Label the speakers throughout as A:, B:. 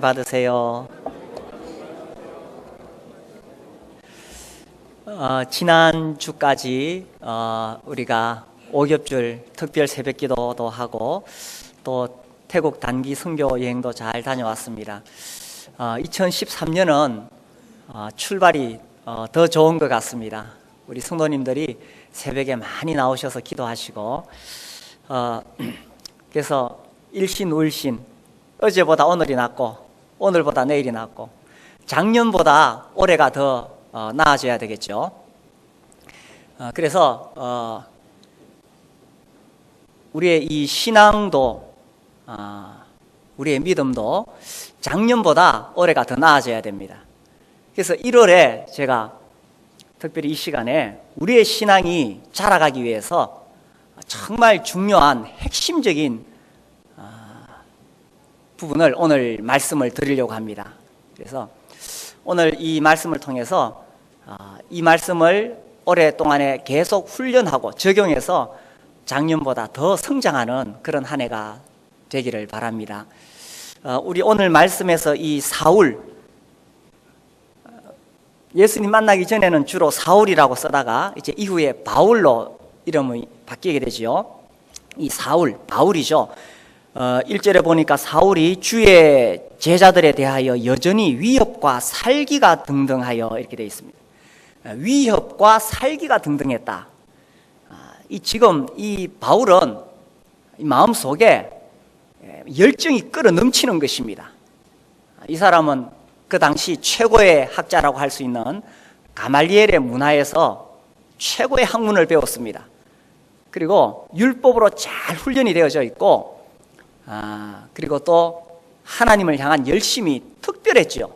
A: 받으세요. 지난주까지 우리가 오겹줄 특별 새벽기도도 하고 또 태국 단기 선교 여행도 잘 다녀왔습니다. 2013년은 출발이 더 좋은 것 같습니다. 우리 성도님들이 새벽에 많이 나오셔서 기도하시고 그래서 일신울신, 어제보다 오늘이 낫고 오늘보다 내일이 낫고 작년보다 올해가 더 나아져야 되겠죠. 그래서 우리의 이 신앙도 우리의 믿음도 작년보다 올해가 더 나아져야 됩니다. 그래서 1월에 제가 특별히 이 시간에 우리의 신앙이 자라가기 위해서 정말 중요한 핵심적인 부분을 오늘 말씀을 드리려고 합니다. 그래서 오늘 이 말씀을 통해서 이 말씀을 오랫동안에 계속 훈련하고 적용해서 작년보다 더 성장하는 그런 한 해가 되기를 바랍니다. 우리 오늘 말씀에서 이 사울, 예수님 만나기 전에는 주로 사울이라고 쓰다가 이제 이후에 바울로 이름이 바뀌게 되지요. 이 사울, 바울이죠. 1절에 보니까 사울이 주의 제자들에 대하여 여전히 위협과 살기가 등등하여 이렇게 되어 있습니다. 위협과 살기가 등등했다. 지금 이 바울은 마음속에 열정이 끓어 넘치는 것입니다. 이 사람은 그 당시 최고의 학자라고 할 수 있는 가말리엘의 문화에서 최고의 학문을 배웠습니다. 그리고 율법으로 잘 훈련이 되어져 있고 그리고 또 하나님을 향한 열심이 특별했죠.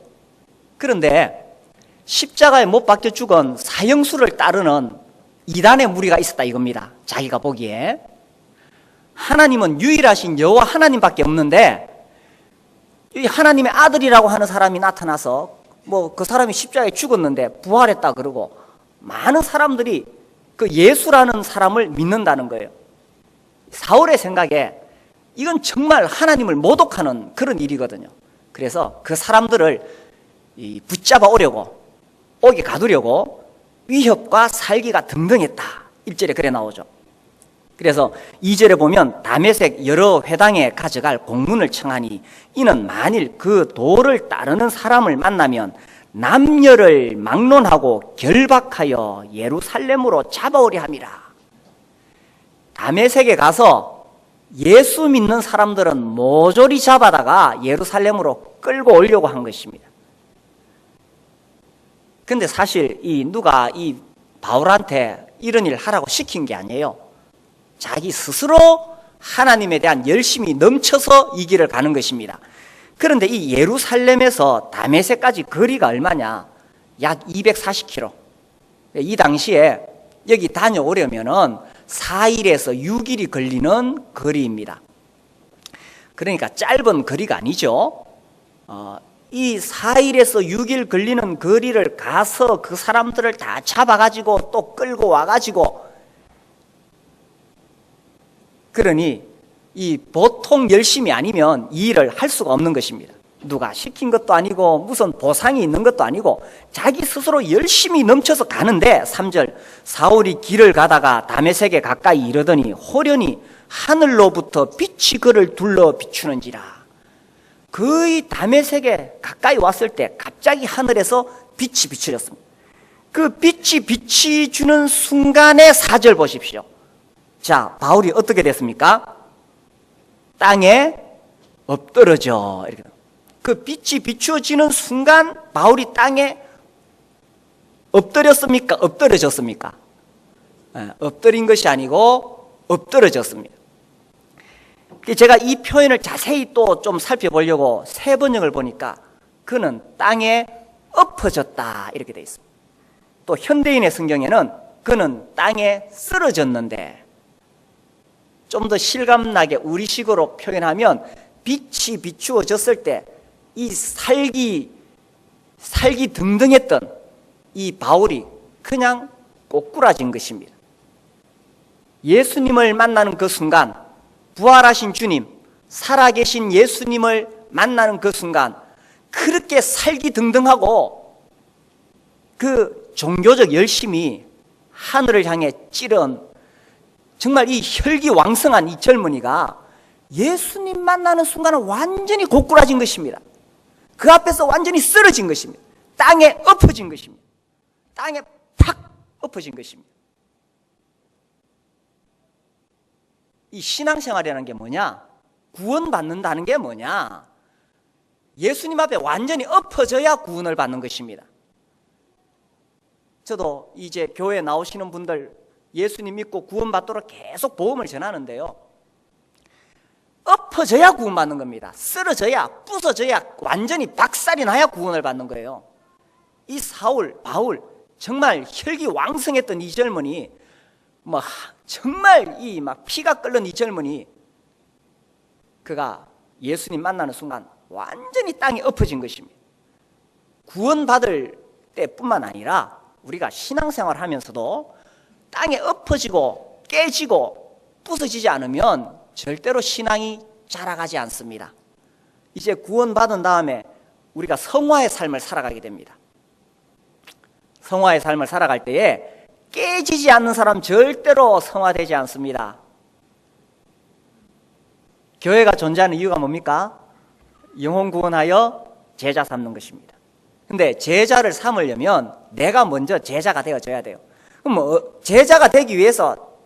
A: 그런데 십자가에 못 박혀 죽은 사형수를 따르는 이단의 무리가 있었다 이겁니다. 자기가 보기에 하나님은 유일하신 여호와 하나님밖에 없는데 이 하나님의 아들이라고 하는 사람이 나타나서 뭐 그 사람이 십자가에 죽었는데 부활했다 그러고 많은 사람들이 그 예수라는 사람을 믿는다는 거예요. 사울의 생각에 이건 정말 하나님을 모독하는 그런 일이거든요. 그래서 그 사람들을 붙잡아 오려고 오게 가두려고 위협과 살기가 등등했다. 1절에 그래 나오죠. 그래서 2절에 보면 다메섹 여러 회당에 가져갈 공문을 청하니 이는 만일 그 도를 따르는 사람을 만나면 남녀를 막론하고 결박하여 예루살렘으로 잡아오려 함이라. 다메섹에 가서 예수 믿는 사람들은 모조리 잡아다가 예루살렘으로 끌고 오려고 한 것입니다. 근데 사실 누가 이 바울한테 이런 일 하라고 시킨 게 아니에요. 자기 스스로 하나님에 대한 열심이 넘쳐서 이 길을 가는 것입니다. 그런데 이 예루살렘에서 다메섹까지 거리가 얼마냐? 약 240km. 이 당시에 여기 다녀오려면은 4일에서 6일이 걸리는 거리입니다. 그러니까 짧은 거리가 아니죠. 이 4일에서 6일 걸리는 거리를 가서 그 사람들을 다 잡아가지고 또 끌고 와가지고, 그러니 이 보통 열심이 아니면 이 일을 할 수가 없는 것입니다. 누가 시킨 것도 아니고 무슨 보상이 있는 것도 아니고 자기 스스로 열심히 넘쳐서 가는데 3절 사울이 길을 가다가 다메섹에 가까이 이르더니 호련히 하늘로부터 빛이 그를 둘러 비추는지라. 거의 다메섹에 가까이 왔을 때 갑자기 하늘에서 빛이 비춰졌습니다. 그 빛이 비추는 순간에 4절 보십시오. 자, 바울이 어떻게 됐습니까? 땅에 엎드러져. 이렇게. 그 빛이 비추어지는 순간 바울이 땅에 엎드렸습니까? 엎드려졌습니까? 엎드린 것이 아니고 엎드러졌습니다. 제가 이 표현을 자세히 또 좀 살펴보려고 세 번역을 보니까 그는 땅에 엎어졌다 이렇게 되어 있습니다. 또 현대인의 성경에는 그는 땅에 쓰러졌는데, 좀 더 실감나게 우리식으로 표현하면 빛이 비추어졌을 때 이 살기 등등했던 이 바울이 그냥 꼬꾸라진 것입니다. 예수님을 만나는 그 순간, 부활하신 주님, 살아계신 예수님을 만나는 그 순간 그렇게 살기등등하고 그 종교적 열심이 하늘을 향해 찌른 정말 이 혈기왕성한 이 젊은이가 예수님 만나는 순간은 완전히 고꾸라진 것입니다. 그 앞에서 완전히 쓰러진 것입니다. 땅에 엎어진 것입니다. 땅에 팍 엎어진 것입니다. 이 신앙생활이라는 게 뭐냐? 구원받는다는 게 뭐냐? 예수님 앞에 완전히 엎어져야 구원을 받는 것입니다. 저도 이제 교회에 나오시는 분들 예수님 믿고 구원받도록 계속 복음을 전하는데요, 엎어져야 구원받는 겁니다. 쓰러져야, 부서져야, 완전히 박살이 나야 구원을 받는 거예요. 이 사울, 바울, 정말 혈기왕성했던 이 젊은이, 정말 이 막 피가 끓는 이 젊은이, 그가 예수님 만나는 순간 완전히 땅에 엎어진 것입니다. 구원받을 때뿐만 아니라 우리가 신앙생활 하면서도 땅에 엎어지고 깨지고 부서지지 않으면 절대로 신앙이 자라가지 않습니다. 이제 구원받은 다음에 우리가 성화의 삶을 살아가게 됩니다. 성화의 삶을 살아갈 때에 깨지지 않는 사람 절대로 성화되지 않습니다. 교회가 존재하는 이유가 뭡니까? 영혼 구원하여 제자 삼는 것입니다. 근데 제자를 삼으려면 내가 먼저 제자가 되어져야 돼요. 그럼 제자가 되기 위해서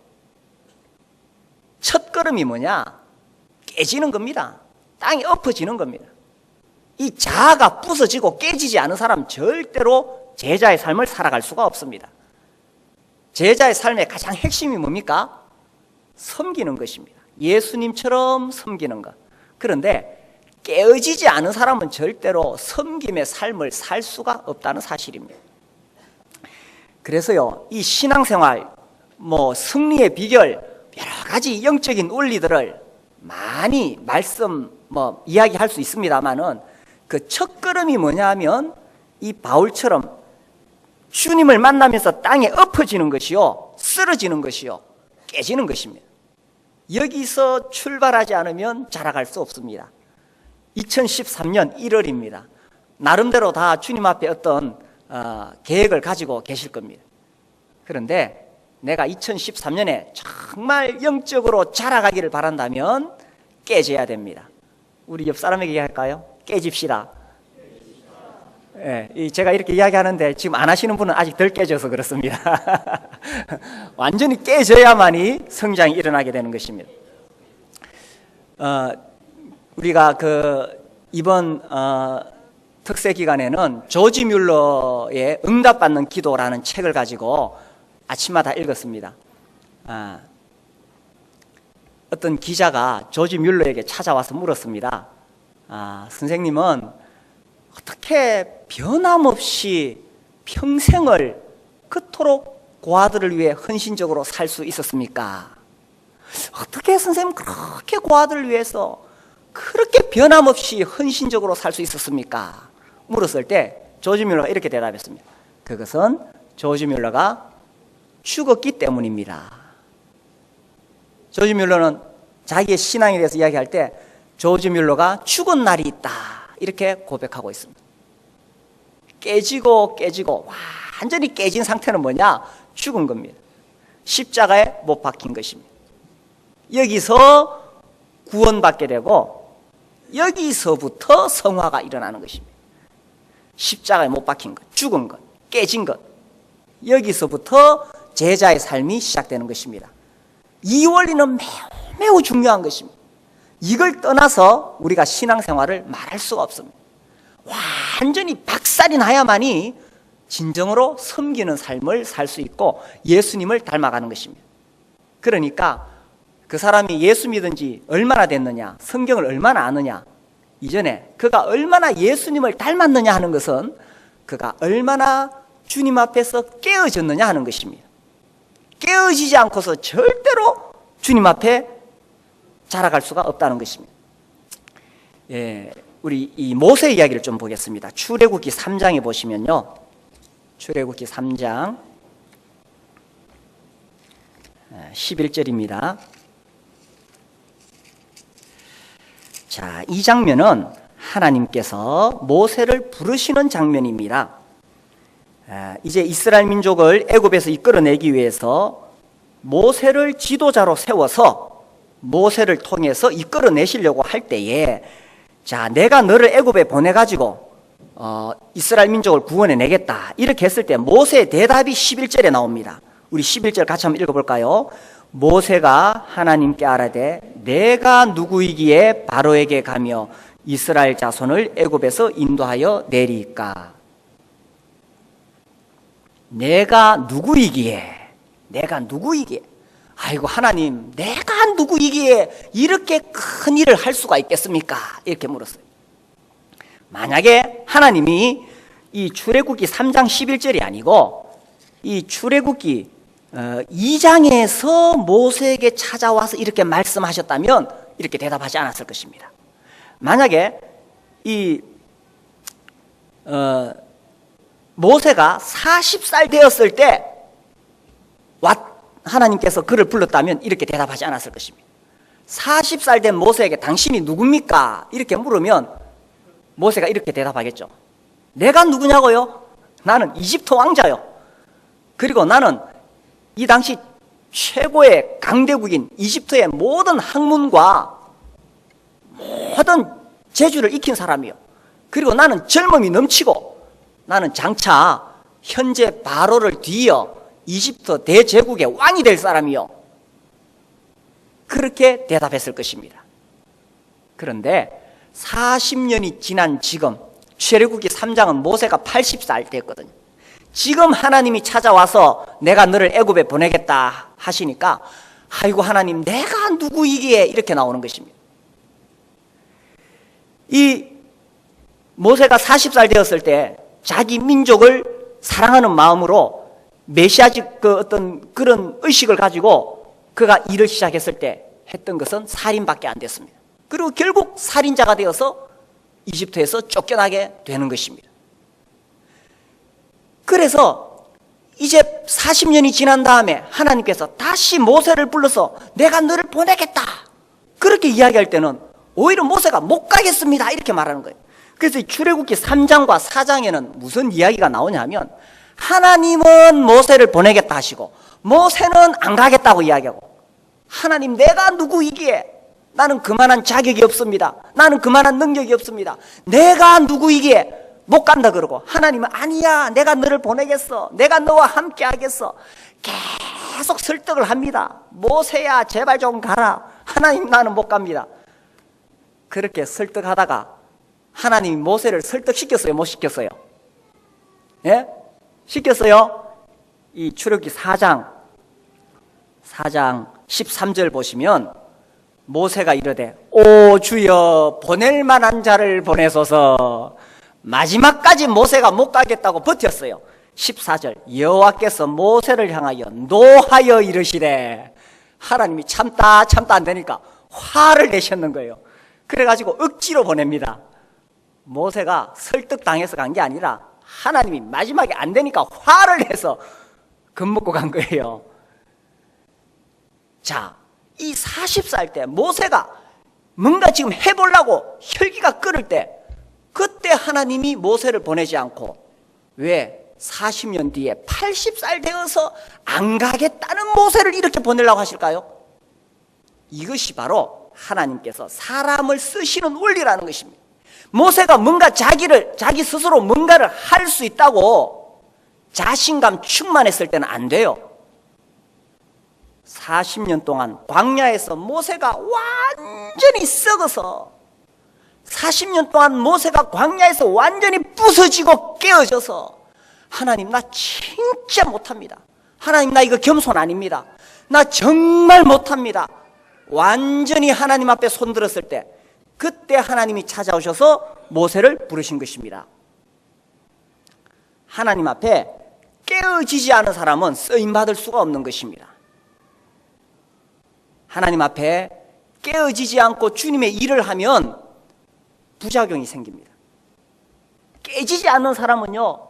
A: 첫 걸음이 뭐냐? 깨지는 겁니다. 땅에 엎어지는 겁니다. 이 자아가 부서지고 깨지지 않은 사람 절대로 제자의 삶을 살아갈 수가 없습니다. 제자의 삶의 가장 핵심이 뭡니까? 섬기는 것입니다. 예수님처럼 섬기는 것. 그런데 깨어지지 않은 사람은 절대로 섬김의 삶을 살 수가 없다는 사실입니다. 그래서요, 이 신앙생활, 승리의 비결, 여러 가지 영적인 원리들을 많이 이야기할 수 있습니다만은 그 첫걸음이 뭐냐 하면 이 바울처럼 주님을 만나면서 땅에 엎어지는 것이요, 쓰러지는 것이요, 깨지는 것입니다. 여기서 출발하지 않으면 자라갈 수 없습니다. 2013년 1월입니다. 나름대로 다 주님 앞에 어떤 계획을 가지고 계실 겁니다. 그런데 내가 2013년에 정말 영적으로 자라가기를 바란다면 깨져야 됩니다. 우리 옆 사람에게 얘기할까요? 깨집시다. 예, 제가 이렇게 이야기하는데 지금 안 하시는 분은 아직 덜 깨져서 그렇습니다. 완전히 깨져야만이 성장이 일어나게 되는 것입니다. 우리가 이번 특세 기간에는 조지 뮬러의 응답받는 기도라는 책을 가지고 아침마다 읽었습니다. 어떤 기자가 조지 뮬러에게 찾아와서 물었습니다. 선생님은 어떻게 변함없이 평생을 그토록 고아들을 위해 헌신적으로 살 수 있었습니까? 어떻게 선생님 그렇게 고아들을 위해서 그렇게 변함없이 헌신적으로 살 수 있었습니까? 물었을 때 조지 뮬러가 이렇게 대답했습니다. 그것은 조지 뮬러가 죽었기 때문입니다. 조지 뮬러는 자기의 신앙에 대해서 이야기할 때 조지 뮬러가 죽은 날이 있다 이렇게 고백하고 있습니다. 깨지고 완전히 깨진 상태는 뭐냐? 죽은 겁니다. 십자가에 못 박힌 것입니다. 여기서 구원받게 되고 여기서부터 성화가 일어나는 것입니다. 십자가에 못 박힌 것, 죽은 것, 깨진 것, 여기서부터 제자의 삶이 시작되는 것입니다. 이 원리는 매우 중요한 것입니다. 이걸 떠나서 우리가 신앙생활을 말할 수가 없습니다. 완전히 박살이 나야만이 진정으로 섬기는 삶을 살 수 있고 예수님을 닮아가는 것입니다. 그러니까 그 사람이 예수 믿은 지 얼마나 됐느냐, 성경을 얼마나 아느냐, 이전에 그가 얼마나 예수님을 닮았느냐 하는 것은 그가 얼마나 주님 앞에서 깨어졌느냐 하는 것입니다. 깨어지지 않고서 절대로 주님 앞에 자라갈 수가 없다는 것입니다. 우리 이 모세 이야기를 좀 보겠습니다. 출애굽기 3장에 보시면요, 출애굽기 3장 11절입니다. 자, 이 장면은 하나님께서 모세를 부르시는 장면입니다. 이제 이스라엘 민족을 애굽에서 이끌어내기 위해서 모세를 지도자로 세워서 모세를 통해서 이끌어내시려고 할 때에, 자, 내가 너를 애굽에 보내가지고 이스라엘 민족을 구원해내겠다 이렇게 했을 때 모세의 대답이 11절에 나옵니다. 우리 11절 같이 한번 읽어볼까요? 모세가 하나님께 아뢰되 내가 누구이기에 바로에게 가며 이스라엘 자손을 애굽에서 인도하여 내리까? 내가 누구이기에, 아이고 하나님, 내가 누구이기에 이렇게 큰 일을 할 수가 있겠습니까? 이렇게 물었어요. 만약에 하나님이 이 출애굽기 3장 11절이 아니고 이 출애굽기 2장에서 모세에게 찾아와서 이렇게 말씀하셨다면 이렇게 대답하지 않았을 것입니다. 만약에 이 모세가 40살 되었을 때 하나님께서 그를 불렀다면 이렇게 대답하지 않았을 것입니다. 40살 된 모세에게 당신이 누굽니까? 이렇게 물으면 모세가 이렇게 대답하겠죠. 내가 누구냐고요? 나는 이집트 왕자요. 그리고 나는 이 당시 최고의 강대국인 이집트의 모든 학문과 모든 재주를 익힌 사람이요. 그리고 나는 젊음이 넘치고 나는 장차 현재 바로를 뒤이어 이집트 대제국의 왕이 될 사람이요. 그렇게 대답했을 것입니다. 그런데 40년이 지난 지금 출애굽기 3장은 모세가 80살 됐거든요. 지금 하나님이 찾아와서 내가 너를 애굽에 보내겠다 하시니까 아이고 하나님, 내가 누구이기에 이렇게 나오는 것입니다. 이 모세가 40살 되었을 때 자기 민족을 사랑하는 마음으로 메시아직 어떤 그런 의식을 가지고 그가 일을 시작했을 때 했던 것은 살인밖에 안 됐습니다. 그리고 결국 살인자가 되어서 이집트에서 쫓겨나게 되는 것입니다. 그래서 이제 40년이 지난 다음에 하나님께서 다시 모세를 불러서 내가 너를 보내겠다 그렇게 이야기할 때는 오히려 모세가 못 가겠습니다 이렇게 말하는 거예요. 그래서 출애굽기 3장과 4장에는 무슨 이야기가 나오냐면 하나님은 모세를 보내겠다 하시고 모세는 안 가겠다고 이야기하고, 하나님 내가 누구이기에 나는 그만한 자격이 없습니다. 나는 그만한 능력이 없습니다. 내가 누구이기에 못 간다 그러고, 하나님은 아니야, 내가 너를 보내겠어, 내가 너와 함께 하겠어. 계속 설득을 합니다. 모세야 제발 좀 가라. 하나님 나는 못 갑니다. 그렇게 설득하다가 하나님이 모세를 설득시켰어요, 못 시켰어요? 예? 시켰어요. 이 출애굽기 4장 13절 보시면 모세가 이르되 오 주여 보낼 만한 자를 보내소서. 마지막까지 모세가 못 가겠다고 버텼어요. 14절 여호와께서 모세를 향하여 노하여 이르시되, 하나님이 참다 안 되니까 화를 내셨는 거예요. 그래가지고 억지로 보냅니다. 모세가 설득당해서 간 게 아니라 하나님이 마지막에 안 되니까 화를 내서 겁먹고 간 거예요. 자, 이 40살 때 모세가 뭔가 지금 해보려고 혈기가 끓을 때, 그때 하나님이 모세를 보내지 않고 왜 40년 뒤에 80살 되어서 안 가겠다는 모세를 이렇게 보내려고 하실까요? 이것이 바로 하나님께서 사람을 쓰시는 원리라는 것입니다. 모세가 뭔가 자기 스스로 뭔가를 할 수 있다고 자신감 충만했을 때는 안 돼요. 40년 동안 광야에서 모세가 완전히 썩어서, 40년 동안 모세가 광야에서 완전히 부서지고 깨어져서, 하나님 나 진짜 못합니다. 하나님 나 이거 겸손 아닙니다. 나 정말 못합니다. 완전히 하나님 앞에 손들었을 때, 그때 하나님이 찾아오셔서 모세를 부르신 것입니다. 하나님 앞에 깨어지지 않은 사람은 쓰임받을 수가 없는 것입니다. 하나님 앞에 깨어지지 않고 주님의 일을 하면 부작용이 생깁니다. 깨지지 않는 사람은요,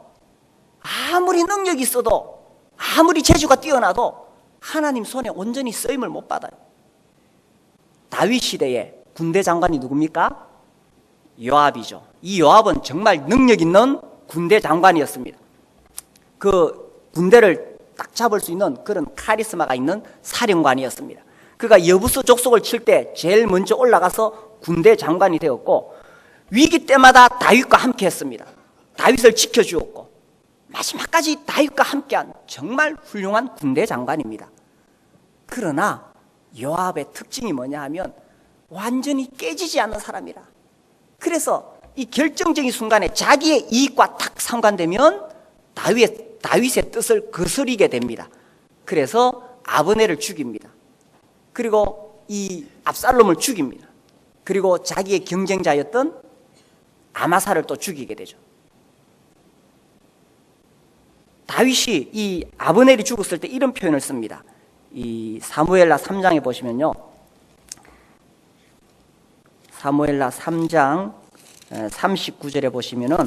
A: 아무리 능력이 있어도, 아무리 재주가 뛰어나도 하나님 손에 온전히 쓰임을 못 받아요. 다윗 시대에 군대 장관이 누굽니까? 요압이죠. 이 요압은 정말 능력 있는 군대 장관이었습니다. 그 군대를 딱 잡을 수 있는 그런 카리스마가 있는 사령관이었습니다. 그가 여부수 족속을 칠 때 제일 먼저 올라가서 군대 장관이 되었고, 위기 때마다 다윗과 함께 했습니다. 다윗을 지켜주었고, 마지막까지 다윗과 함께한 정말 훌륭한 군대 장관입니다. 그러나 요압의 특징이 뭐냐 하면 완전히 깨지지 않는 사람이라. 그래서 이 결정적인 순간에 자기의 이익과 딱 상관되면 다윗의 뜻을 거스르게 됩니다. 그래서 아브넬을 죽입니다. 그리고 이 압살롬을 죽입니다. 그리고 자기의 경쟁자였던 아마사를 또 죽이게 되죠. 다윗이 이 아브넬이 죽었을 때 이런 표현을 씁니다. 이 사무엘라 3장에 보시면요, 사무엘라 3장 39절에 보시면은,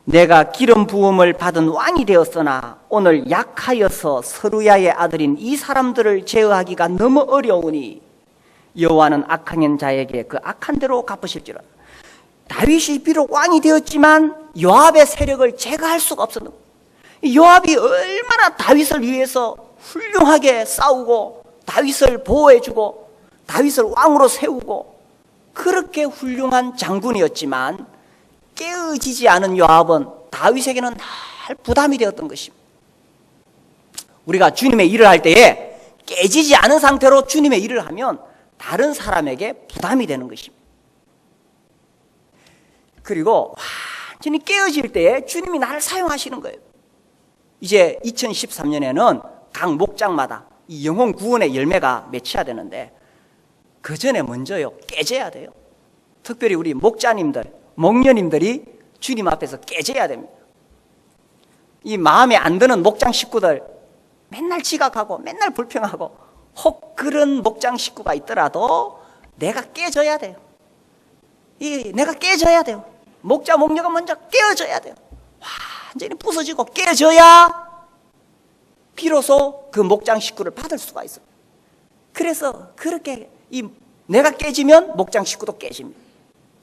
A: 내가 기름 부음을 받은 왕이 되었으나 오늘 약하여서 서루야의 아들인 이 사람들을 제어하기가 너무 어려우니 여호와는 악한 자에게 그 악한 대로 갚으실지라. 다윗이 비록 왕이 되었지만 요압의 세력을 제거할 수가 없었는 거예요. 요압이 얼마나 다윗을 위해서 훌륭하게 싸우고 다윗을 보호해주고 다윗을 왕으로 세우고 그렇게 훌륭한 장군이었지만 깨어지지 않은 요압은 다윗에게는 늘 부담이 되었던 것입니다. 우리가 주님의 일을 할 때에 깨지지 않은 상태로 주님의 일을 하면 다른 사람에게 부담이 되는 것입니다. 그리고 완전히 깨어질 때에 주님이 나를 사용하시는 거예요. 이제 2013년에는 각 목장마다 이 영혼 구원의 열매가 맺혀야 되는데 그 전에 먼저요 깨져야 돼요. 특별히 우리 목자님들, 목녀님들이 주님 앞에서 깨져야 됩니다. 이 마음에 안 드는 목장 식구들 맨날 지각하고 맨날 불평하고 혹 그런 목장 식구가 있더라도 내가 깨져야 돼요. 내가 깨져야 돼요. 목자 목녀가 먼저 깨어져야 돼요. 완전히 부서지고 깨져야 비로소 그 목장 식구를 받을 수가 있어요. 그래서 그렇게 내가 깨지면 목장 식구도 깨집니다.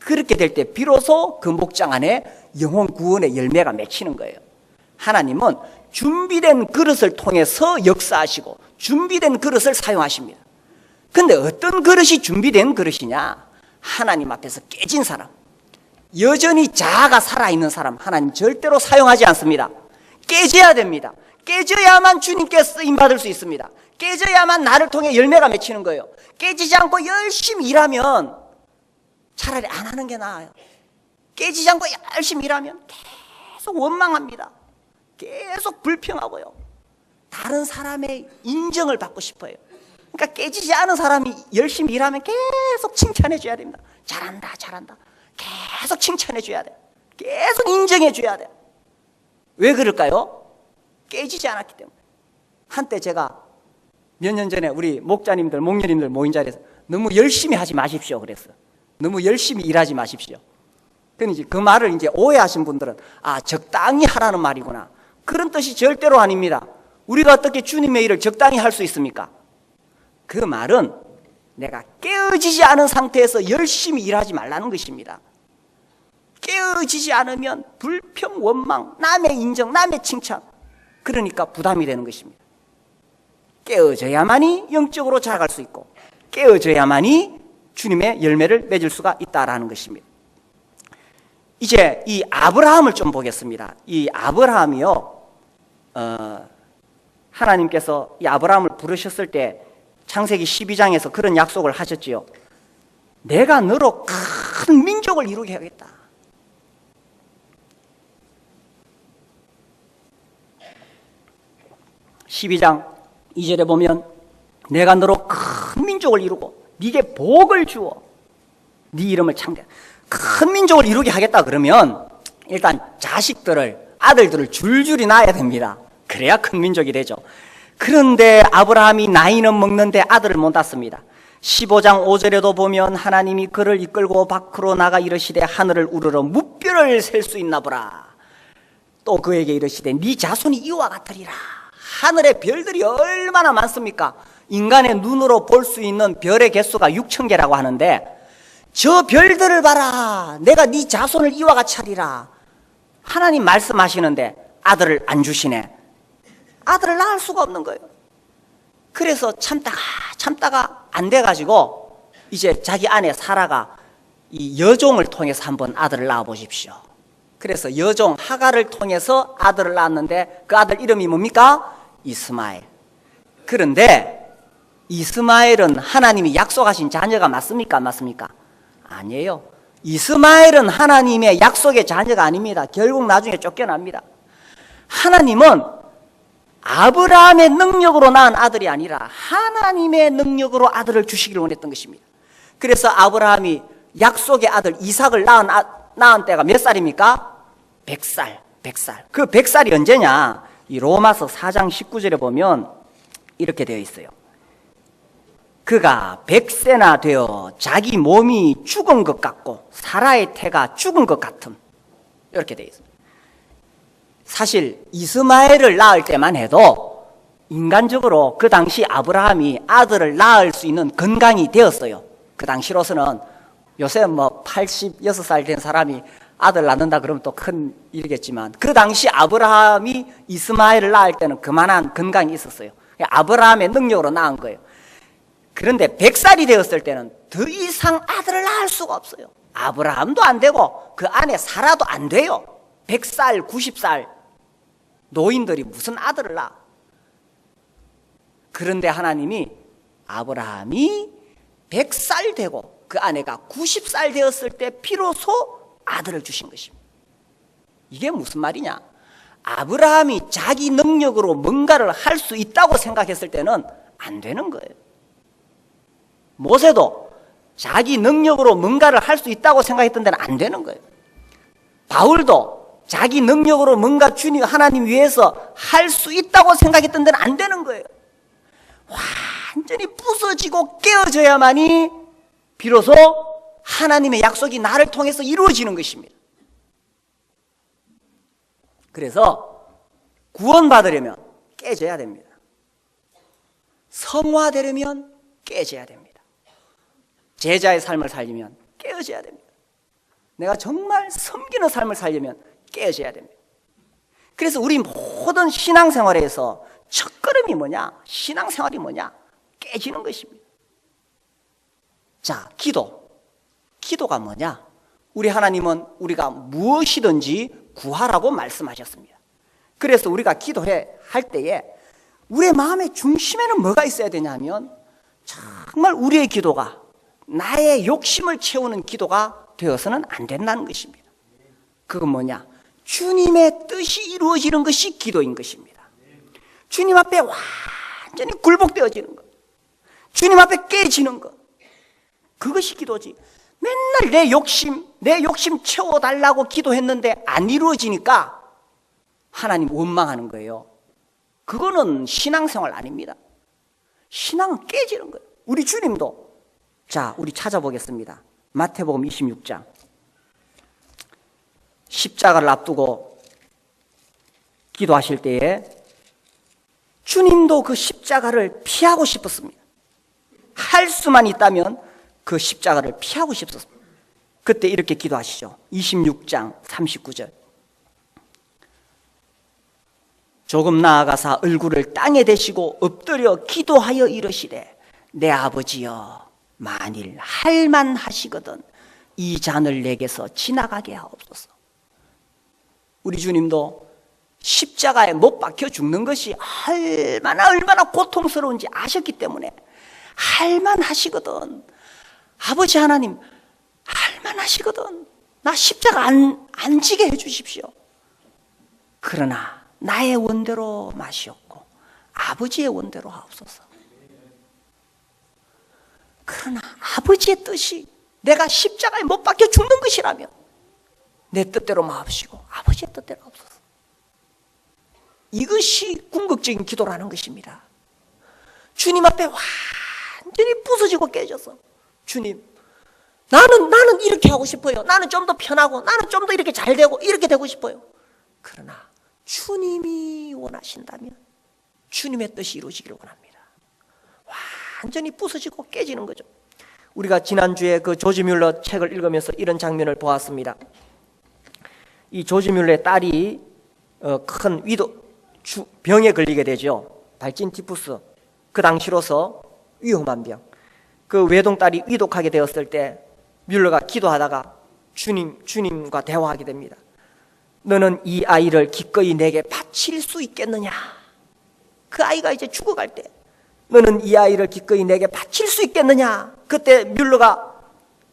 A: 그렇게 될 때 비로소 그 목장 안에 영혼 구원의 열매가 맺히는 거예요. 하나님은 준비된 그릇을 통해서 역사하시고 준비된 그릇을 사용하십니다. 근데 어떤 그릇이 준비된 그릇이냐? 하나님 앞에서 깨진 사람, 여전히 자아가 살아있는 사람 하나님 절대로 사용하지 않습니다. 깨져야 됩니다. 깨져야만 주님께 쓰임받을 수 있습니다. 깨져야만 나를 통해 열매가 맺히는 거예요. 깨지지 않고 열심히 일하면 차라리 안 하는 게 나아요. 깨지지 않고 열심히 일하면 계속 원망합니다. 계속 불평하고요. 다른 사람의 인정을 받고 싶어요. 그러니까 깨지지 않은 사람이 열심히 일하면 계속 칭찬해 줘야 됩니다. 잘한다 잘한다 계속 칭찬해 줘야 돼요. 계속 인정해 줘야 돼요. 왜 그럴까요? 깨지지 않았기 때문에. 한때 제가 몇 년 전에 우리 목자님들 목녀님들 모인 자리에서 너무 열심히 하지 마십시오 그랬어요. 너무 열심히 일하지 마십시오. 그러니 그 말을 이제 오해하신 분들은 적당히 하라는 말이구나. 그런 뜻이 절대로 아닙니다. 우리가 어떻게 주님의 일을 적당히 할 수 있습니까? 그 말은 내가 깨어지지 않은 상태에서 열심히 일하지 말라는 것입니다. 깨어지지 않으면 불평, 원망, 남의 인정, 남의 칭찬, 그러니까 부담이 되는 것입니다. 깨어져야만이 영적으로 자라갈 수 있고 깨어져야만이 주님의 열매를 맺을 수가 있다라는 것입니다. 이제 이 아브라함을 좀 보겠습니다. 이 아브라함이요, 하나님께서 이 아브라함을 부르셨을 때 창세기 12장에서 그런 약속을 하셨지요. 내가 너로 큰 민족을 이루게 하겠다. (12장 2절에) 보면 내가 너로 큰 민족을 이루고 네게 복을 주어 네 이름을 창대 큰 민족을 이루게 하겠다. 그러면 일단 자식들을, 아들들을 줄줄이 낳아야 됩니다. 그래야 큰 민족이 되죠. 그런데 아브라함이 나이는 먹는데 아들을 못 낳습니다. 15장 5절에도 보면 하나님이 그를 이끌고 밖으로 나가 이르시되 하늘을 우러러 무뼈를 셀 수 있나 보라. 또 그에게 이르시되 네 자손이 이와 같으리라. 하늘의 별들이 얼마나 많습니까? 인간의 눈으로 볼 수 있는 별의 개수가 6,000개라고 하는데 저 별들을 봐라. 내가 네 자손을 이와 같이 하리라. 하나님 말씀하시는데 아들을 안 주시네. 아들을 낳을 수가 없는 거예요. 그래서 참다가 안 돼가지고 이제 자기 아내 사라가 이 여종을 통해서 한번 아들을 낳아 보십시오. 그래서 여종 하갈을 통해서 아들을 낳았는데 그 아들 이름이 뭡니까? 이스마엘. 그런데 이스마엘은 하나님이 약속하신 자녀가 맞습니까? 안 맞습니까? 아니에요. 이스마엘은 하나님의 약속의 자녀가 아닙니다. 결국 나중에 쫓겨납니다. 하나님은 아브라함의 능력으로 낳은 아들이 아니라 하나님의 능력으로 아들을 주시기를 원했던 것입니다. 그래서 아브라함이 약속의 아들 이삭을 낳은 때가 몇 살입니까? 100살. 그 100살이 언제냐? 이 로마서 4장 19절에 보면 이렇게 되어 있어요. 그가 100세나 되어 자기 몸이 죽은 것 같고 사라의 태가 죽은 것 같음. 이렇게 되어 있어요. 사실 이스마엘을 낳을 때만 해도 인간적으로 그 당시 아브라함이 아들을 낳을 수 있는 건강이 되었어요. 그 당시로서는 요새 뭐 86살 된 사람이 아들 낳는다 그러면 또 큰 일이겠지만 그 당시 아브라함이 이스마엘을 낳을 때는 그만한 건강이 있었어요. 아브라함의 능력으로 낳은 거예요. 그런데 100살이 되었을 때는 더 이상 아들을 낳을 수가 없어요. 아브라함도 안 되고 그 아내 사라도 안 돼요. 100살, 90살 노인들이 무슨 아들을 낳아. 그런데 하나님이 아브라함이 100살 되고 그 아내가 90살 되었을 때 비로소 아들을 주신 것입니다. 이게 무슨 말이냐? 아브라함이 자기 능력으로 뭔가를 할 수 있다고 생각했을 때는 안 되는 거예요. 모세도 자기 능력으로 뭔가를 할 수 있다고 생각했던 데는 안 되는 거예요. 바울도 자기 능력으로 뭔가 주님 하나님 위해서 할 수 있다고 생각했던 데는 안 되는 거예요. 완전히 부서지고 깨어져야만이 비로소 하나님의 약속이 나를 통해서 이루어지는 것입니다. 그래서 구원받으려면 깨져야 됩니다. 성화되려면 깨져야 됩니다. 제자의 삶을 살려면 깨어져야 됩니다. 내가 정말 섬기는 삶을 살려면 깨어져야 됩니다. 그래서 우리 모든 신앙생활에서 첫걸음이 뭐냐? 신앙생활이 뭐냐? 깨지는 것입니다. 자, 기도가 뭐냐? 우리 하나님은 우리가 무엇이든지 구하라고 말씀하셨습니다. 그래서 우리가 기도할 때에 우리의 마음의 중심에는 뭐가 있어야 되냐면 정말 우리의 기도가 나의 욕심을 채우는 기도가 되어서는 안 된다는 것입니다. 그건 뭐냐? 주님의 뜻이 이루어지는 것이 기도인 것입니다. 주님 앞에 완전히 굴복되어지는 것, 주님 앞에 깨지는 것, 그것이 기도지. 맨날 내 욕심 채워달라고 기도했는데 안 이루어지니까 하나님 원망하는 거예요. 그거는 신앙생활 아닙니다. 신앙은 깨지는 거예요. 우리 주님도, 자, 우리 찾아보겠습니다. 마태복음 26장. 십자가를 앞두고 기도하실 때에 주님도 그 십자가를 피하고 싶었습니다. 할 수만 있다면 그 십자가를 피하고 싶었습니다. 그때 이렇게 기도하시죠. 26장 39절. 조금 나아가사 얼굴을 땅에 대시고 엎드려 기도하여 이르시되 내 아버지여 만일 할만하시거든 이 잔을 내게서 지나가게 하옵소서. 우리 주님도 십자가에 못 박혀 죽는 것이 얼마나 고통스러운지 아셨기 때문에 할만하시거든, 아버지 하나님 할만하시거든 나 십자가 안 지게 해주십시오. 그러나 나의 원대로 마시옵고 아버지의 원대로 하옵소서. 그러나 아버지의 뜻이 내가 십자가에 못 박혀 죽는 것이라면 내 뜻대로 마옵시고 아버지의 뜻대로 하옵소서. 이것이 궁극적인 기도라는 것입니다. 주님 앞에 완전히 부서지고 깨져서 주님, 나는 이렇게 하고 싶어요. 나는 좀 더 편하고 나는 좀 더 이렇게 잘 되고 이렇게 되고 싶어요. 그러나 주님이 원하신다면 주님의 뜻이 이루어지기를 원합니다. 완전히 부서지고 깨지는 거죠. 우리가 지난주에 그 조지 뮬러 책을 읽으면서 이런 장면을 보았습니다. 이 조지 뮬러의 딸이 큰 병에 걸리게 되죠. 발진 티푸스. 그 당시로서 위험한 병. 그 외동딸이 위독하게 되었을 때 뮬러가 기도하다가 주님과 대화하게 됩니다. 너는 이 아이를 기꺼이 내게 바칠 수 있겠느냐? 그 아이가 이제 죽어갈 때 너는 이 아이를 기꺼이 내게 바칠 수 있겠느냐? 그때 뮬러가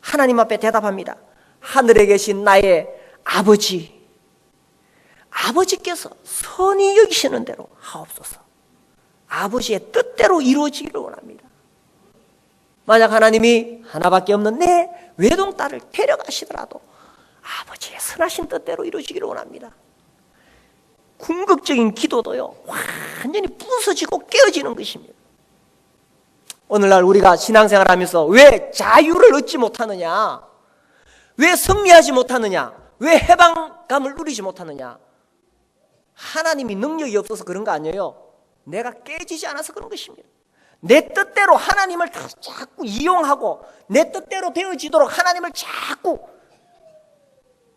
A: 하나님 앞에 대답합니다. 하늘에 계신 나의 아버지께서 선히 여기시는 대로 하옵소서. 아버지의 뜻대로 이루어지기를 원합니다. 만약 하나님이 하나밖에 없는 내 외동딸을 데려가시더라도 아버지의 선하신 뜻대로 이루어지기를 원합니다. 궁극적인 기도도요, 완전히 부서지고 깨어지는 것입니다. 오늘날 우리가 신앙생활 하면서 왜 자유를 얻지 못하느냐? 왜 승리하지 못하느냐? 왜 해방감을 누리지 못하느냐? 하나님이 능력이 없어서 그런 거 아니에요. 내가 깨지지 않아서 그런 것입니다. 내 뜻대로 하나님을 자꾸 이용하고 내 뜻대로 되어지도록 하나님을 자꾸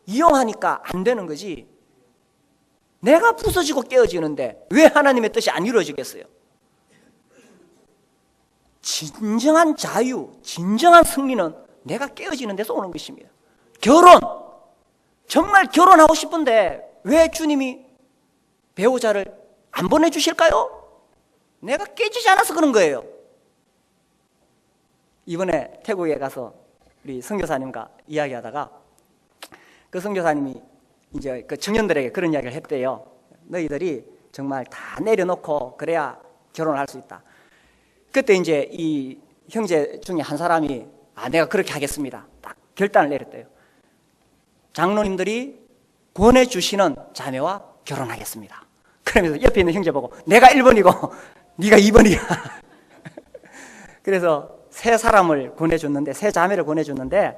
A: 이용하니까 안 되는 거지. 내가 부서지고 깨어지는데 왜 하나님의 뜻이 안 이루어지겠어요? 진정한 자유, 진정한 승리는 내가 깨어지는 데서 오는 것입니다. 결혼! 정말 결혼하고 싶은데 왜 주님이 배우자를 안 보내주실까요? 내가 깨지지 않아서 그런 거예요. 이번에 태국에 가서 우리 선교사님과 이야기하다가 그 선교사님이 이제 그 청년들에게 그런 이야기를 했대요. 너희들이 정말 다 내려놓고 그래야 결혼을 할 수 있다. 그때 이제 이 형제 중에 한 사람이 내가 그렇게 하겠습니다. 딱 결단을 내렸대요. 장로님들이 권해주시는 자매와 결혼하겠습니다. 그러면서 옆에 있는 형제 보고 내가 1번이고 네가 2번이야. 그래서 세 사람을 권해줬는데, 세 자매를 권해줬는데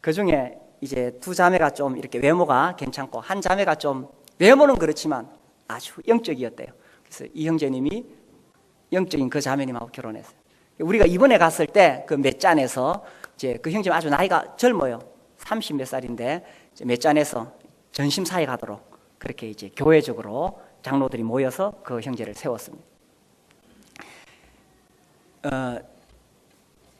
A: 그 중에 이제 두 자매가 좀 이렇게 외모가 괜찮고 한 자매가 좀 외모는 그렇지만 아주 영적이었대요. 그래서 이 형제님이 영적인 그 자매님하고 결혼했어요. 우리가 이번에 갔을 때 그 맷잔에서 이제 그 형제님 아주 나이가 젊어요. 30 몇 살인데 맷잔에서 전심 사회 가도록 그렇게 이제 교회적으로 장로들이 모여서 그 형제를 세웠습니다.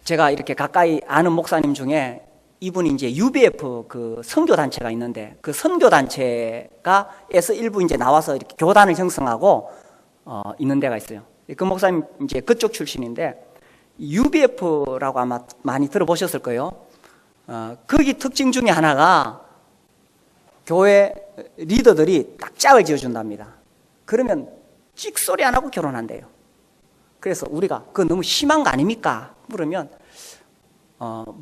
A: 제가 이렇게 가까이 아는 목사님 중에 이분이 이제 UBF 그 선교 단체가 있는데 그 선교 단체가에서 일부 이제 나와서 이렇게 교단을 형성하고 있는 데가 있어요. 그 목사님 이제 그쪽 출신인데 UBF라고 아마 많이 들어보셨을 거예요. 거기 특징 중에 하나가 교회 리더들이 딱 짝을 지어준답니다. 그러면 찍소리 안 하고 결혼한대요. 그래서 우리가 그거 너무 심한 거 아닙니까? 물으면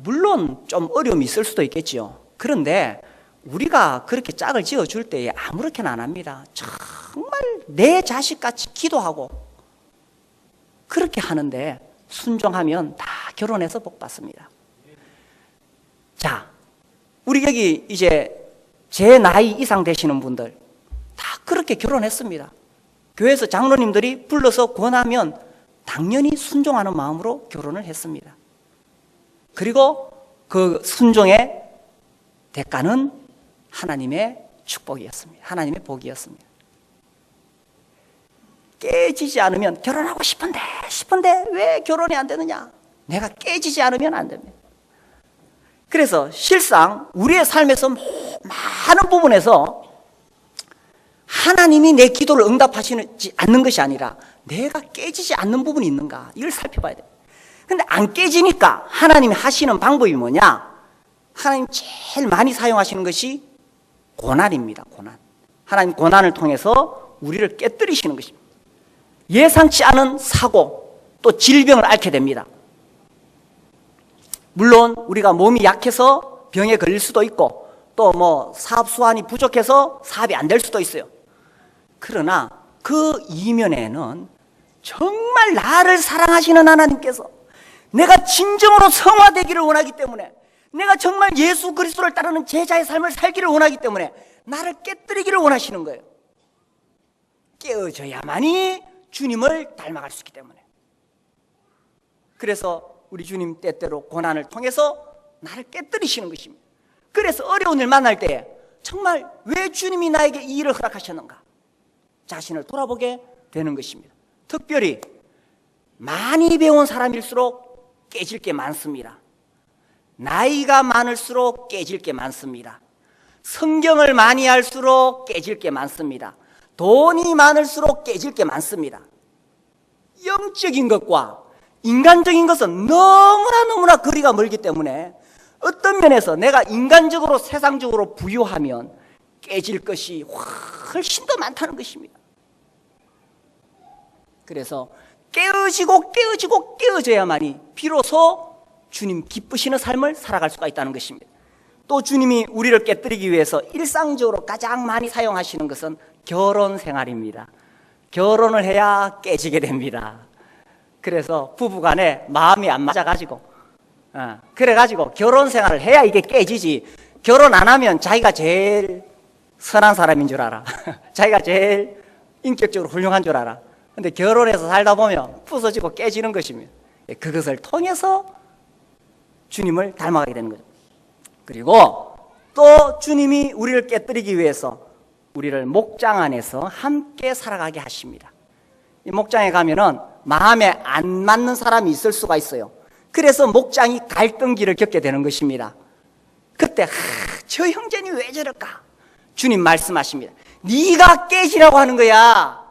A: 물론 좀 어려움이 있을 수도 있겠지요. 그런데 우리가 그렇게 짝을 지어줄 때에 아무렇게나 안 합니다. 정말 내 자식같이 기도하고 그렇게 하는데 순종하면 다 결혼해서 복 받습니다. 자, 우리 여기 이제 제 나이 이상 되시는 분들 다 그렇게 결혼했습니다. 교회에서 장로님들이 불러서 권하면 당연히 순종하는 마음으로 결혼을 했습니다. 그리고 그 순종의 대가는 하나님의 축복이었습니다. 하나님의 복이었습니다. 깨지지 않으면 결혼하고 싶은데 왜 결혼이 안 되느냐? 내가 깨지지 않으면 안 됩니다. 그래서 실상 우리의 삶에서 많은 부분에서 하나님이 내 기도를 응답하시지 않는 것이 아니라 내가 깨지지 않는 부분이 있는가 이걸 살펴봐야 돼요. 근데 안 깨지니까 하나님이 하시는 방법이 뭐냐? 하나님 제일 많이 사용하시는 것이 고난입니다. 고난. 하나님 고난을 통해서 우리를 깨뜨리시는 것입니다. 예상치 않은 사고 또 질병을 앓게 됩니다. 물론 우리가 몸이 약해서 병에 걸릴 수도 있고 또 뭐 사업 수완이 부족해서 사업이 안 될 수도 있어요. 그러나 그 이면에는 정말 나를 사랑하시는 하나님께서 내가 진정으로 성화되기를 원하기 때문에 내가 정말 예수 그리스도를 따르는 제자의 삶을 살기를 원하기 때문에 나를 깨뜨리기를 원하시는 거예요. 깨어져야만이 주님을 닮아갈 수 있기 때문에. 그래서 우리 주님 때때로 고난을 통해서 나를 깨뜨리시는 것입니다. 그래서 어려운 일 만날 때 정말 왜 주님이 나에게 이 일을 허락하셨는가 자신을 돌아보게 되는 것입니다. 특별히 많이 배운 사람일수록 깨질 게 많습니다. 나이가 많을수록 깨질 게 많습니다. 성경을 많이 할수록 깨질 게 많습니다. 돈이 많을수록 깨질 게 많습니다. 영적인 것과 인간적인 것은 너무나 거리가 멀기 때문에 어떤 면에서 내가 인간적으로 세상적으로 부유하면 깨질 것이 훨씬 더 많다는 것입니다. 그래서 깨어져야만이 비로소 주님 기쁘시는 삶을 살아갈 수가 있다는 것입니다. 또 주님이 우리를 깨뜨리기 위해서 일상적으로 가장 많이 사용하시는 것은 결혼 생활입니다. 결혼을 해야 깨지게 됩니다. 그래서 부부간에 마음이 안 맞아가지고 그래가지고 결혼 생활을 해야 이게 깨지지, 결혼 안 하면 자기가 제일 선한 사람인 줄 알아. 자기가 제일 인격적으로 훌륭한 줄 알아. 근데 결혼해서 살다 보면 부서지고 깨지는 것입니다. 그것을 통해서 주님을 닮아가게 되는 거죠. 그리고 또 주님이 우리를 깨뜨리기 위해서 우리를 목장 안에서 함께 살아가게 하십니다. 이 목장에 가면은 마음에 안 맞는 사람이 있을 수가 있어요. 그래서 목장이 갈등기를 겪게 되는 것입니다. 그때 저 형제는 왜 저럴까? 주님 말씀하십니다. 네가 깨지라고 하는 거야.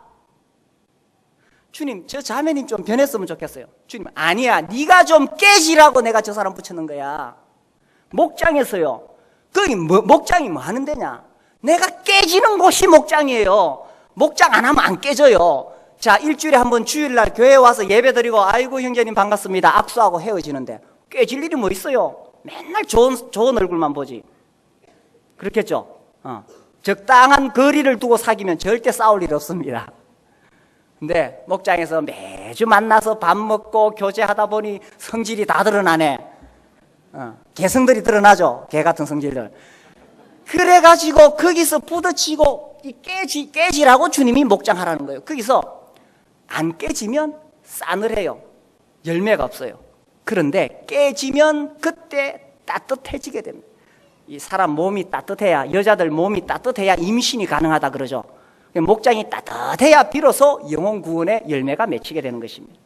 A: 주님, 저 자매님 좀 변했으면 좋겠어요. 주님, 아니야, 네가 좀 깨지라고 내가 저 사람 붙였는 거야. 목장에서요. 거기 목장이 뭐 하는 데냐? 내가 깨지는 곳이 목장이에요. 목장 안 하면 안 깨져요. 자, 일주일에 한 번 주일날 교회에 와서 예배 드리고 아이고 형제님 반갑습니다 악수하고 헤어지는데 깨질 일이 뭐 있어요? 맨날 좋은 얼굴만 보지. 그렇겠죠? 적당한 거리를 두고 사귀면 절대 싸울 일 없습니다. 근데 목장에서 매주 만나서 밥 먹고 교제하다 보니 성질이 다 드러나네. 개성들이 드러나죠. 개 같은 성질들. 그래가지고 거기서 부딪히고 깨지라고 주님이 목장하라는 거예요. 거기서 안 깨지면 싸늘해요. 열매가 없어요. 그런데 깨지면 그때 따뜻해지게 됩니다. 이 사람 몸이 따뜻해야, 여자들 몸이 따뜻해야 임신이 가능하다 그러죠. 목장이 따뜻해야 비로소 영혼 구원의 열매가 맺히게 되는 것입니다.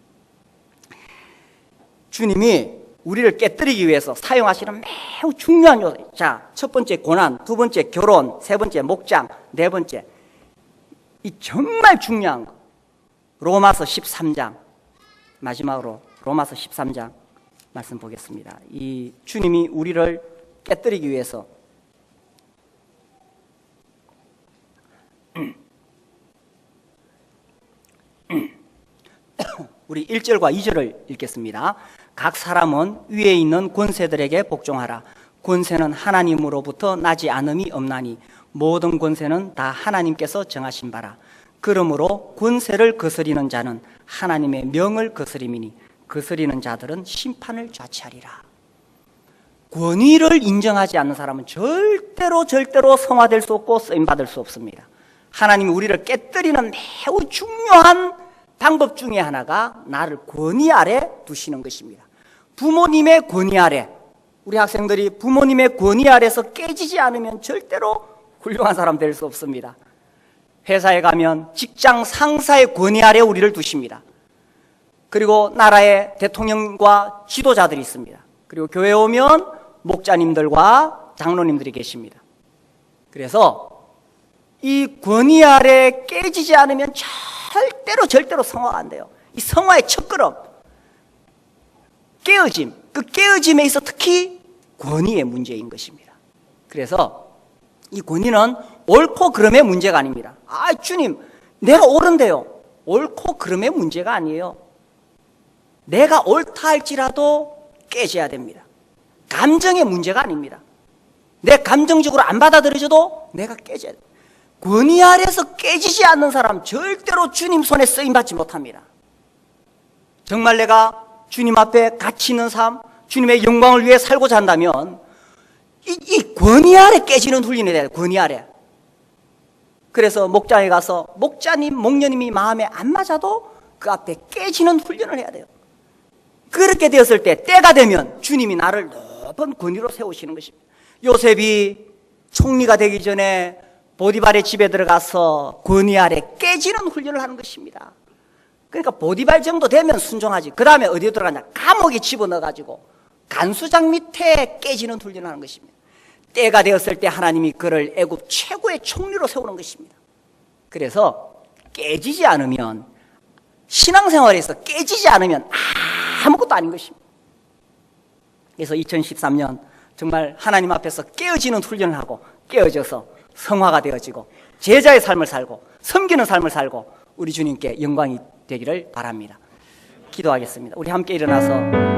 A: 주님이 우리를 깨뜨리기 위해서 사용하시는 매우 중요한 요소. 자, 첫 번째 고난, 두 번째 결혼, 세 번째 목장, 네 번째 이 정말 중요한 거. 로마서 13장, 마지막으로 로마서 13장 말씀 보겠습니다. 이 주님이 우리를 깨뜨리기 위해서 우리 1절과 2절을 읽겠습니다. 각 사람은 위에 있는 권세들에게 복종하라. 권세는 하나님으로부터 나지 않음이 없나니 모든 권세는 다 하나님께서 정하신 바라. 그러므로 권세를 거스리는 자는 하나님의 명을 거스림이니 거스리는 자들은 심판을 자취하리라. 권위를 인정하지 않는 사람은 절대로 성화될 수 없고 쓰임받을 수 없습니다. 하나님이 우리를 깨뜨리는 매우 중요한 방법 중에 하나가 나를 권위 아래 두시는 것입니다. 부모님의 권위 아래, 우리 학생들이 부모님의 권위 아래서 깨지지 않으면 절대로 훌륭한 사람 될 수 없습니다. 회사에 가면 직장 상사의 권위 아래 우리를 두십니다. 그리고 나라의 대통령과 지도자들이 있습니다. 그리고 교회에 오면 목자님들과 장로님들이 계십니다. 그래서 이 권위 아래 깨지지 않으면 절대로 성화가 안 돼요. 이 성화의 첫걸음, 깨어짐, 그 깨어짐에 있어 특히 권위의 문제인 것입니다. 그래서 이 권위는 옳고 그름의 문제가 아닙니다. 아, 주님, 내가 옳은데요. 옳고 그름의 문제가 아니에요. 내가 옳다 할지라도 깨져야 됩니다. 감정의 문제가 아닙니다. 내 감정적으로 안 받아들여져도 내가 깨져야 돼요. 권위 아래서 깨지지 않는 사람 절대로 주님 손에 쓰임받지 못합니다. 정말 내가 주님 앞에 가치 있는 삶, 주님의 영광을 위해 살고자 한다면 이 권위 아래 깨지는 훈련이 돼야 돼요. 권위 아래. 그래서 목장에 가서 목자님, 목녀님이 마음에 안 맞아도 그 앞에 깨지는 훈련을 해야 돼요. 그렇게 되었을 때 때가 되면 주님이 나를 높은 권위로 세우시는 것입니다. 요셉이 총리가 되기 전에 보디발의 집에 들어가서 권위 아래 깨지는 훈련을 하는 것입니다. 그러니까 보디발 정도 되면 순종하지. 그 다음에 어디에 들어가냐? 감옥에 집어넣어가지고 간수장 밑에 깨지는 훈련을 하는 것입니다. 때가 되었을 때 하나님이 그를 애굽 최고의 총리로 세우는 것입니다. 그래서 깨지지 않으면, 신앙생활에서 깨지지 않으면 아무것도 아닌 것입니다. 그래서 2013년 정말 하나님 앞에서 깨어지는 훈련을 하고 깨어져서 성화가 되어지고 제자의 삶을 살고 섬기는 삶을 살고 우리 주님께 영광이 되기를 바랍니다. 기도하겠습니다. 우리 함께 일어나서